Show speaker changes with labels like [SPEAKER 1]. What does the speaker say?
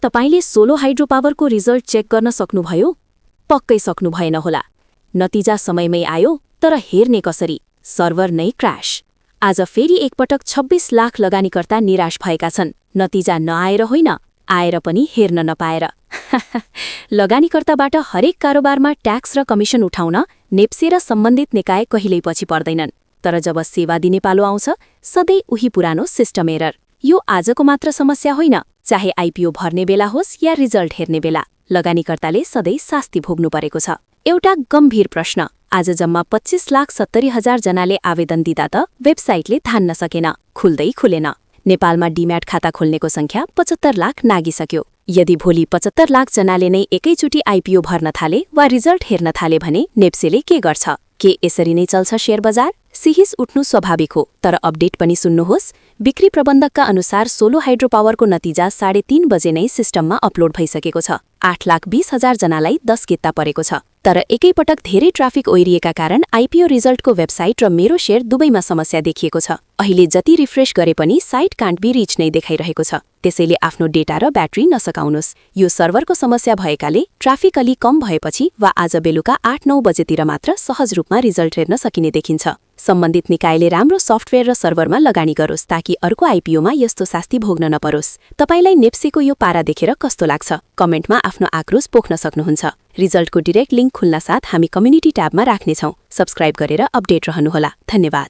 [SPEAKER 1] तपाईले solo hydro पावरको result check गर्न सक्नुभयो? पक्कै सक्नु भएन होला। नतिजा समयमै आयो, तर हेर्ने कसरी? सर्भर नै क्र्याश। आज फेरि एकपटक 26 लाख लगानीकर्ता निराश भएका छन्। नतिजा नआएर होइन, आएर पनि हेर्न नपाएर। लगानीकर्ताबाट हरेक कारोबारमा ट्याक्स र कमिसन उठाउन नेप्से र सम्बन्धित निकाय कहिल्यै पछि पर्दैनन्। तर जब सेवा दिने पालो आउँछ, सधैँ उही पुरानो सिस्टम एरर। यो आजको मात्र समस्या होइन, चाहे आइपिओ भर्ने बेला होस् या रिजल्ट हेर्ने बेला, लगानीकर्ताले सधैँ शास्ति भोग्नु परेको छ। एउटा गम्भीर प्रश्न, आज जम्मा 25,70,000 जनाले आवेदन दिँदा त वेबसाइटले धान्न सकेन, खुल्दै खुलेन। नेपालमा डिम्याट खाता खोल्नेको संख्या 75 लाख नागिसक्यो। यदि भोलि 75 लाख जनाले नै एकैचोटि आइपिओ भर्न थाले वा रिजल्ट हेर्न थाले भने नेप्सेले के गर्छ? के यसरी नै चल्छ शेयर बजार? सिहिस उठ्नु स्वाभाविक हो, तर अपडेट पनि सुन्नुहोस्। बिक्री प्रबन्धकका अनुसार सोलो हाइड्रो पावरको नतिजा 3:30 बजे नै सिस्टममा अपलोड भइसकेको छ। 8,20,000 जनालाई 10 किता परेको छ। तर एकैपटक धेरै ट्राफिक ओइरिएका कारण आइपिओ रिजल्टको वेबसाइट र मेरो शेयर दुवैमा समस्या देखिएको छ। अहिले जति रिफ्रेश गरे पनि साइट कान्ट बी रिच नै देखाइरहेको छ। त्यसैले आफ्नो डेटा र ब्याट्री नसकाउनुस्। यो सर्भरको समस्या भएकाले ट्राफिक अलि कम भएपछि वा आज बेलुका 8-9 बजेतिर मात्र सहज रूपमा रिजल्ट हेर्न सकिने देखिन्छ। सम्बन्धित निकायले राम्रो सफ्टवेयर र सर्भरमा लगानी गरोस् ताकि अर्को आइपिओमा यस्तो शास्ति भोग्न नपरोस्। तपाईलाई नेप्सेको यो पारा देखेर कस्तो लाग्छ? कमेन्टमा आफ्नो आक्रोश पोख्न सक्नुहुन्छ। रिजल्टको डाइरेक्ट लिंक खुल्न साथ हामी कम्युनिटी ट्याबमा राख्नेछौँ। सब्स्क्राइब गरेर अपडेट रहनुहोला। धन्यवाद।